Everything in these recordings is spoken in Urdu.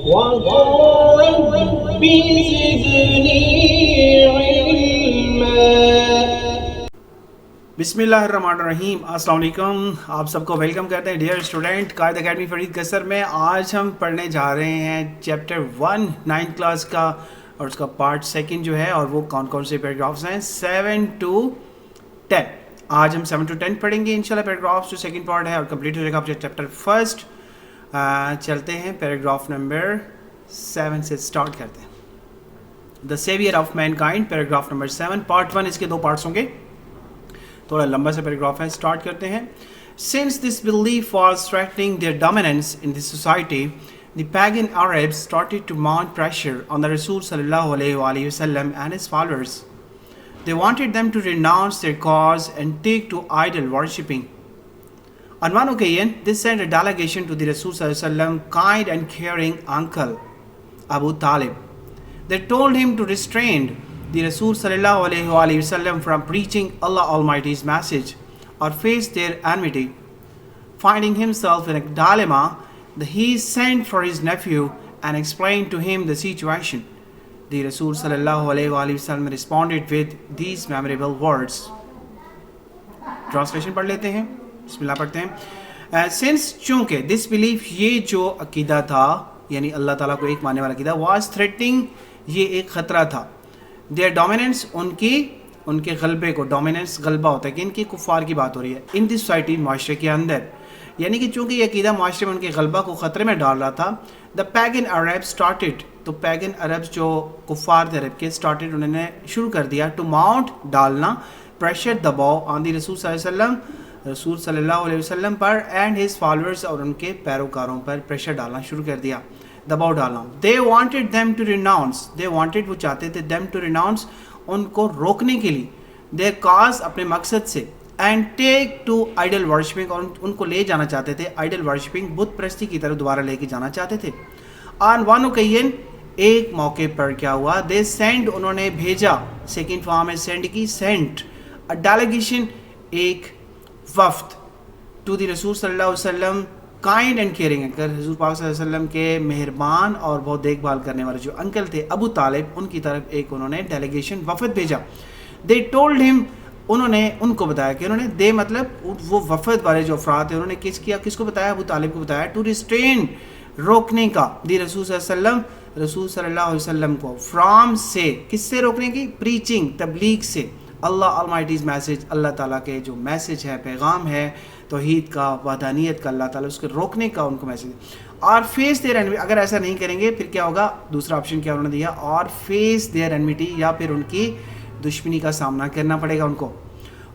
وقل رب زدني علما. بسم اللہ الرحمن الرحیم. السلام علیکم. آپ سب کو ویلکم کرتے ہیں ڈیئر اسٹوڈنٹ قائد اکیڈمی فرید قصر میں. آج ہم پڑھنے جا رہے ہیں چیپٹر 1 9th کلاس کا اور اس کا پارٹ سیکنڈ جو ہے, اور وہ کون کون سے پیراگرافس ہیں 7 to 10. آج ہم 7 to 10 پڑھیں گے انشاءاللہ پیراگرافس جو سیکنڈ پارٹ ہے, اور کمپلیٹ ہو جائے گا آپ چیپٹر فرسٹ. چلتے ہیں پیراگراف نمبر 7 سے سٹارٹ کرتے ہیں. The saviour of mankind, paragraph number 7 part 1. اس کے 2 پارٹس ہوں گے, تھوڑا لمبا سا پیراگراف ہے. سٹارٹ کرتے ہیں. Since this belief was threatening their dominance in the society, the pagan Arabs started to mount pressure on the Rasul sallallahu alaihi wasallam and his followers. They wanted them to renounce their cause and take to idol worshipping. On one occasion, they sent a delegation to the Rasul sallallahu alaihi wasallam kind and caring uncle Abu Talib. They told him to restrain the Rasul sallallahu alaihi wasallam from preaching Allah Almighty's message or face their enmity. Finding himself in a dilemma, he sent for his nephew and explained to him the situation. The Rasul sallallahu alaihi wasallam responded with these memorable words. Translation پڑھ لیتے ہیں. بسم اللہ پڑھتے ہیں. Since چونکہ this belief, یہ جو عقیدہ تھا یعنی اللہ تعالیٰ کو ایک ماننے والا عقیدہ, was threatening, یہ ایک خطرہ تھا. their dominance, ان کے غلبے کو, ڈومیننس غلبہ ہوتا ہے کہ ان کی کفار کی بات ہو رہی ہے, in this society, معاشرے کے اندر, یعنی کہ چونکہ یہ عقیدہ معاشرے میں ان کے غلبہ کو خطرے میں ڈال رہا تھا. the pagan Arabs started, تو پیگن عربs جو کفار تھے عرب کے, started, انہوں نے شروع کر دیا, to mount, ڈالنا, pressure, دباؤ, on the رسول صلی اللہ علیہ وسلم, رسول صلی اللہ علیہ وسلم پر, and his followers, اور ان کے پیروکاروں پر پریشر ڈالنا شروع کر دیا, دباؤ ڈالنا. they wanted them to renounce, they wanted, وہ چاہتے تھے, them to renounce, ان کو روکنے کے لیے, their cause, اپنے مقصد سے, and take to idol worshipping, اور ان کو لے جانا چاہتے تھے idol worshipping, بت پرستی کی طرف دوبارہ لے کے جانا چاہتے تھے. on one occasion, ایک موقع پر کیا ہوا, they sent, انہوں نے بھیجا, سیکنڈ فارم ہے send کی, sent, a delegation, ایک وفد, to the رسول صلی اللہ علیہ وسلم, کائنڈ اینڈ کیئرنگ, حضور پاک صلی اللہ علیہ وسلم کے مہربان اور بہت دیکھ بھال کرنے والے جو انکل تھے ابو طالب, ان کی طرف ایک انہوں نے ڈیلیگیشن, وفد بھیجا. they told him, انہوں نے ان کو بتایا کہ انہوں نے, دے مطلب وہ وفد والے جو افراد تھے, انہوں نے کس کو بتایا, ابو طالب کو بتایا, ٹو ریسٹرین, روکنے کا, دی رسول صلی اللہ علیہ وسلم, رسول صلی اللہ علیہ وسلم کو, فرام سے, کس سے روکنے کی, پریچنگ, تبلیغ سے, اللہ آلمائٹیز میسج, اللہ تعالیٰ کے جو میسج ہے, پیغام ہے توحید کا, وحدانیت کا, اللہ تعالیٰ اس کے روکنے کا ان کو میسج. اور فیس دیئر اینمیٹی, اگر ایسا نہیں کریں گے پھر کیا ہوگا, دوسرا آپشن کیا انہوں نے دیا, اور فیس دیئر اینمیٹی, یا پھر ان کی دشمنی کا سامنا کرنا پڑے گا ان کو.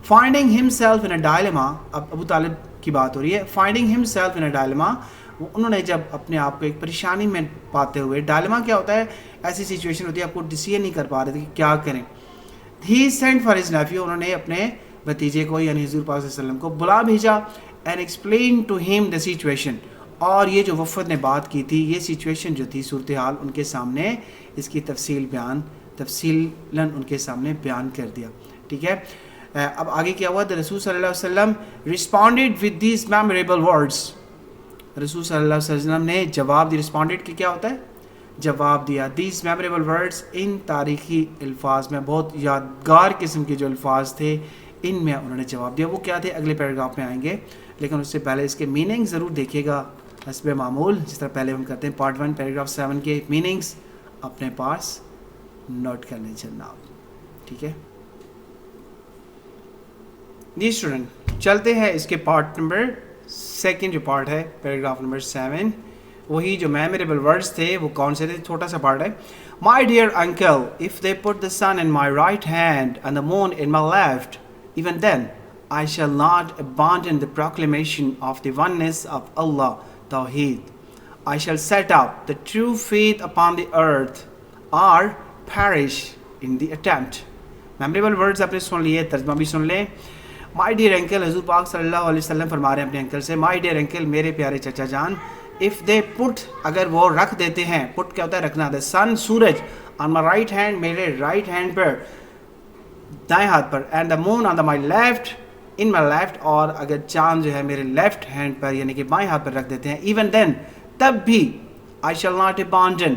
Finding himself in a dilemma, اب ابو طالب کی بات ہو رہی ہے, finding himself in a dilemma, انہوں نے جب اپنے آپ کو ایک پریشانی میں پاتے ہوئے, ڈائلما کیا ہوتا ہے, ایسی سچویشن ہوتی ہے آپ کو ڈیسیژن نہیں کر پا رہے تھے کہ کیا کریں. He sent for his nephew, انہوں نے اپنے بھتیجے کو یعنی حضور پاک صلی اللہ علیہ وسلم کو بلا بھیجا, and explain to him the situation, اور یہ جو وفد نے بات کی تھی, یہ سچویشن جو تھی, صورتحال ان کے سامنے, اس کی تفصیلاً ان کے سامنے بیان کر دیا. ٹھیک ہے, اب آگے کیا ہوا, دا رسول صلی اللہ علیہ وسلم responded with these memorable words, رسول صلی اللہ علیہ وسلم نے جواب دی, ریسپونڈیڈ کی کیا ہوتا ہے, جواب دیا, دیز میموریبل ورڈس, ان تاریخی الفاظ میں, بہت یادگار قسم کے جو الفاظ تھے, ان میں انہوں نے جواب دیا. وہ کیا تھے اگلے پیراگراف میں آئیں گے, لیکن اس سے پہلے اس کے میننگ ضرور دیکھیے گا حسب معمول, جس طرح پہلے ہم کرتے ہیں پارٹ 1 پیراگراف 7 کے میننگس اپنے پاس نوٹ کر لیں جناب. ٹھیک ہے جی اسٹوڈنٹ, چلتے ہیں اس کے پارٹ نمبر سیکنڈ, جو پارٹ ہے پیراگراف نمبر 7, وہی جو میموریبل ورڈز تھے وہ کون سے تھے, چھوٹا سا پارٹ ہے. My dear uncle, if they put the sun in my right hand and the moon in my left, even then I shall not abandon the proclamation of the oneness of Allah, Tawheed. I shall set up the true faith upon the earth or perish in the attempt. Memorable words آپ نے سن لیے, ترجمہ بھی سن لیں. My dear uncle, حضور پاک صلی اللہ علیہ وسلم فرما رہے ہیں اپنے انکل سے, My dear uncle, میرے پیارے چچا جان, if they put, اگر وہ رکھ دیتے ہیں, put کیا ہوتا ہے, رکھنا, the sun, سورج, on my right hand, میرے رائٹ ہینڈ پر, دائیں ہاتھ پر, and the moon on the my left, in my left, اور اگر چاند جو ہے میرے لیفٹ ہینڈ پر یعنی کہ بائیں ہاتھ پر رکھ دیتے ہیں, ایون دین, تب بھی, I shall not abandon,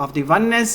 Of the oneness,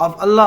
Of Allah,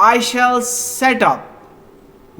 I shall set up,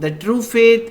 The true faith,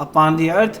upon the earth,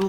2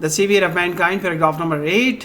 The Savior of Mankind, paragraph number 8.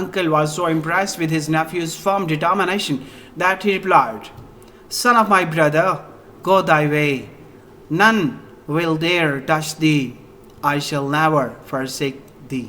uncle was so impressed with his nephew's firm determination that he replied, "Son of my brother, go thy way. None will dare touch thee. I shall never forsake thee."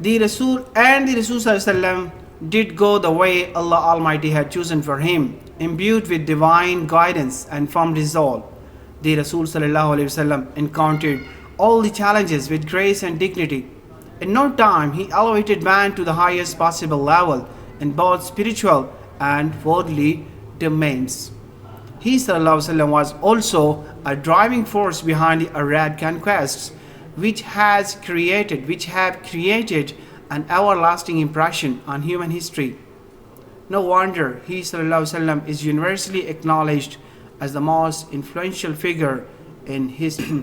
The Rasul and the Rasul sallallahu alaihi wasallam did go the way Allah Almighty had chosen for him, imbued with divine guidance and firm resolve. The Rasul sallallahu alaihi wasallam encountered all the challenges with grace and dignity. In no time, he elevated man to the highest possible level in both spiritual and worldly domains. He sallallahu alaihi wasallam was also a driving force behind the Arab conquests, which have created an everlasting impression on human history. No wonder he sallallahu alaihi wasallam is universally acknowledged as the most influential figure in history.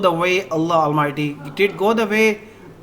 the way Allah Almighty did go the way,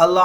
Allah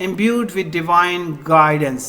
Imbued with divine guidance.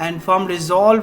And firm resolve,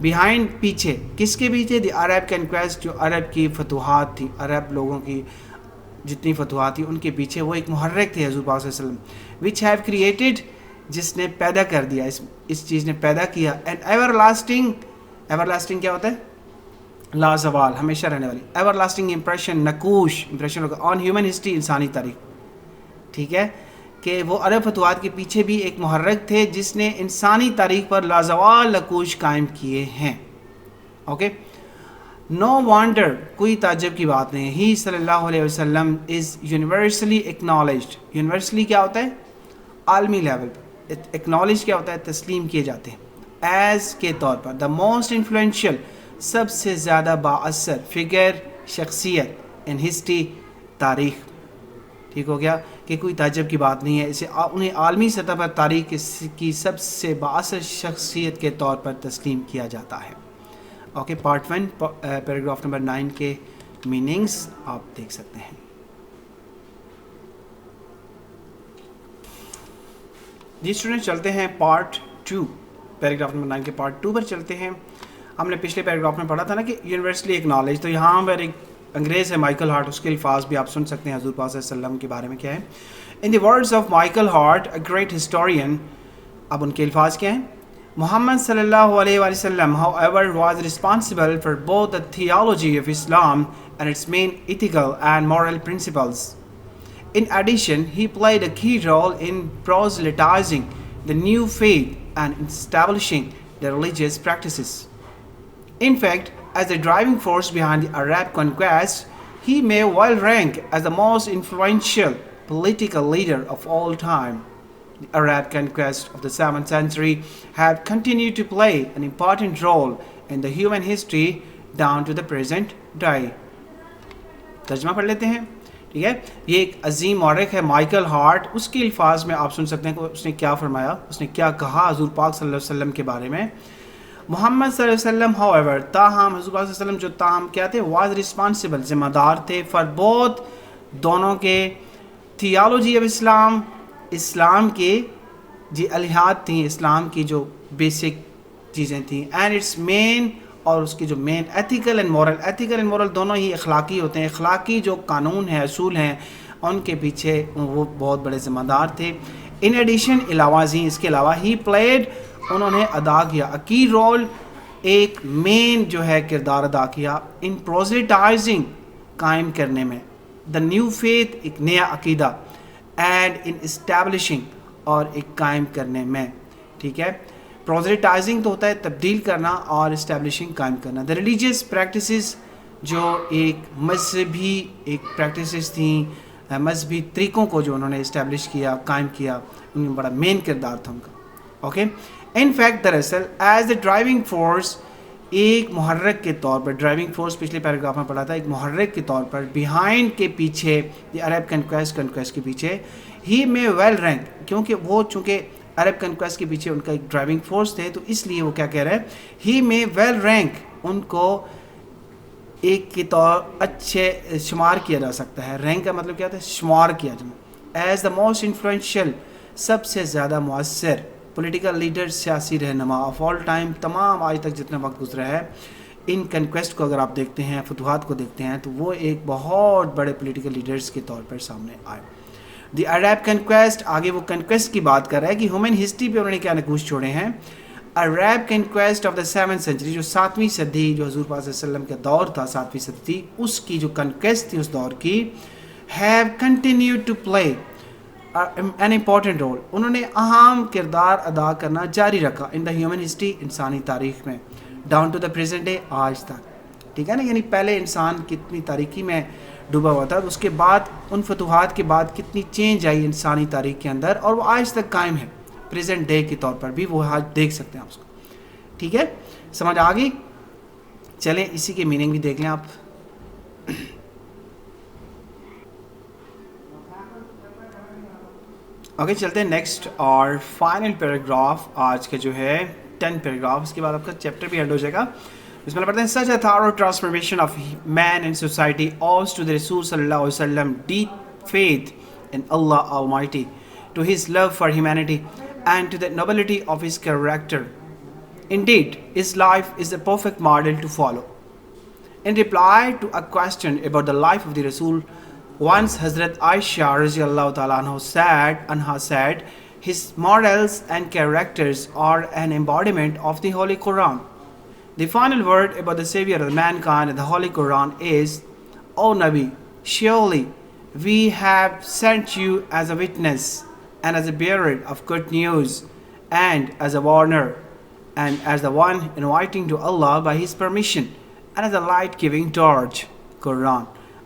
behind پیچھے، کس کے پیچھے؟ دی عرب کنکویسٹ، جو عرب کی فتوحات تھی، عرب لوگوں کی جتنی فتوحات تھی ان کے پیچھے وہ ایک محرک تھے حضور پاک صلی اللہ علیہ وسلم. وچ ہیو کریٹڈ، جس نے پیدا کر دیا، اس چیز نے پیدا کیا. And ever lasting, ever lasting کیا ہوتا ہے؟ لازوال، ہمیشہ رہنے والی. ایور لاسٹنگ امپریشن، نقوش امپریشن ہوگا آن ہیومن ہسٹری، انسانی تاریخ. ٹھیک ہے کہ وہ عرب فتوحات کے پیچھے بھی ایک محرک تھے جس نے انسانی تاریخ پر لازوال نقوش قائم کیے ہیں. اوکے، نو وانڈر، کوئی تعجب کی بات نہیں. ہی صلی اللہ علیہ وسلم از یونیورسلی ایکنالجڈ. یونیورسلی کیا ہوتا ہے؟ عالمی لیول پر. ایکنالج کیا ہوتا ہے؟ تسلیم کیے جاتے ہیں. ایز کے طور پر، دا موسٹ انفلوئنشیل، سب سے زیادہ بااثر فگر، شخصیت ان ہسٹری، تاریخ. ٹھیک ہو گیا کہ کوئی تعجب کی بات نہیں ہے. اسے انہیں عالمی سطح پر تاریخ کی سب سے بااثر شخصیت کے طور پر تسلیم کیا جاتا ہے. اوکے، پارٹ 1 پیراگراف نمبر 9 کے میننگز آپ دیکھ سکتے ہیں. جی اسٹوڈنٹ، چلتے ہیں پارٹ 2، پیراگراف نمبر 9 کے پارٹ 2 پر چلتے ہیں. ہم نے پچھلے پیراگراف میں پڑھا تھا نا کہ یونیورسلی ایکنالج، تو یہاں پر ایک انگریز ہے مائیکل ہارٹ، اس کے الفاظ بھی آپ سن سکتے ہیں حضور پاک صلی اللہ علیہ وسلم کے بارے میں کیا ہے. In the words of Michael Hart, a great historian. اب ان کے الفاظ کیا ہیں؟ محمد صلی اللہ علیہ وآلہ وسلم however was responsible for both the theology of Islam and its main ethical and moral principles. In addition, he played a key role in proselytizing the new faith and establishing the religious practices. In fact, as the driving force behind the Arab conquest, he may well rank as the most influential political leader of all time. The Arab conquest of the 7th century have continued to play an important role in the human history down to the present day. ترجمہ پڑھ لیتے ہیں. ٹھیک ہے، یہ ایک عظیم مورخ ہے مائیکل ہارٹ. اس کے الفاظ میں آپ سن سکتے ہیں کہ اس نے کیا فرمایا، اس نے کیا کہا حضور پاک صلی اللہ علیہ وسلم کے بارے میں. محمد صلی اللہ علیہ وسلم however، تاہم حضور پاک صلی اللہ علیہ وسلم جو تاہم کیا تھے، was responsible، ذمہ دار تھے، for both، دونوں کے، theology of اسلام، اسلام کے جی الہیات تھیں، اسلام کی جو بیسک چیزیں تھیں، اینڈ اٹس مین، اور اس کی جو main ethical and moral. Ethical and moral دونوں ہی اخلاقی ہوتے ہیں. اخلاقی جو قانون ہیں، اصول ہیں، ان کے پیچھے وہ بہت بڑے ذمہ دار تھے. ان ایڈیشن، علاوہ ازیں، اس کے علاوہ، ہی پلیڈ، انہوں نے ادا کیا، کی رول، ایک مین جو ہے کردار ادا کیا، ان پروزیٹائزنگ، قائم کرنے میں، دا نیو فیتھ، ایک نیا عقیدہ، اینڈ ان اسٹیبلشنگ، اور ایک قائم کرنے میں. ٹھیک ہے، پروزیٹائزنگ تو ہوتا ہے تبدیل کرنا، اور اسٹیبلشنگ قائم کرنا. دا ریلیجیس پریکٹسز، جو ایک مذہبی ایک پریکٹسز تھیں، مذہبی طریقوں کو جو انہوں نے اسٹیبلش کیا، قائم کیا، ان میں بڑا مین کردار تھا ان کا. اوکے، ان فیکٹ دراصل ایز اے ڈرائیونگ فورس، ایک محرک کے طور پر، ڈرائیونگ فورس پچھلے پیراگراف میں پڑھا تھا، ایک محرک کے طور پر، بیہائنڈ کے پیچھے، دی عرب کنکویسٹ کے پیچھے، ہی میں ویل رینک، کیونکہ وہ چونکہ عرب کنکویسٹ کے پیچھے ان کا ایک ڈرائیونگ فورس تھے، تو اس لیے وہ کیا کہہ رہے ہیں، ہی میں ویل رینک، ان کو ایک کے طور اچھے شمار کیا جا سکتا ہے. رینک کا مطلب کیا ہوتا ہے؟ شمار کیا جانا. ایز دا موسٹ انفلوئنشیل، سب سے زیادہ مؤثر، پولیٹیکل لیڈر، سیاسی رہنما آف آل ٹائم، تمام آج تک جتنا وقت گزرا ہے. ان کنکویسٹ کو اگر آپ دیکھتے ہیں، فتوحات کو دیکھتے ہیں، تو وہ ایک بہت بڑے پولیٹیکل لیڈرز کے طور پر سامنے آئے. دی عرب کنکویسٹ، آگے وہ کنکویسٹ کی بات کر رہا ہے کہ ہیومن ہسٹری پہ انہوں نے کیا نقوش چھوڑے ہیں. Arab conquest of the 7th century، جو 7ویں صدی، جو حضور پاک صلی اللہ علیہ وسلم کا دور تھا، 7ویں صدی تھی، اس کی جو کنکویسٹ تھی اس دور کی، he continued to play an important role, انہوں نے اہم کردار ادا کرنا جاری رکھا، ان دا ہیومن ہسٹری، انسانی تاریخ میں، down to the present day, آج تک. ٹھیک ہے نا، یعنی پہلے انسان کتنی تاریکی میں ڈوبا ہوا تھا، اس کے بعد ان فتوحات کے بعد کتنی چینج آئی انسانی تاریخ کے اندر، اور وہ آج تک قائم ہے پریزنٹ ڈے کے طور پر بھی، وہ آج دیکھ سکتے ہیں آپ اس کو. ٹھیک ہے، سمجھ آ گئی؟ چلیں اسی کے میننگ بھی دیکھ لیں آپ. اوکے، چلتے ہیں نیکسٹ اور فائنل پیراگراف آج کا جو ہے 10 پیراگراف، اس کے بعد آپ کا چیپٹر بھی اینڈ ہو جائے گا. اس میں پڑھتے ہیں such a thorough transformation of man and society owes to the Rasul sallallahu alaihi wasallam deep faith in Allah Almighty, to his love for humanity and to the nobility of his character. Indeed, his life is a perfect model to follow. In reply to a question about the life of the Rasul, once Hazrat Aisha radiallahu ta'ala anha said, his morals and characters are an embodiment of the Holy Quran. The final word about the Savior of mankind in the Holy Quran is, O Nabi, surely we have sent you as a witness and as a bearer of good news and as a warner and as the one inviting to Allah by his permission and as a light giving torch. Quran.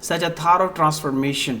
Such a thorough transformation,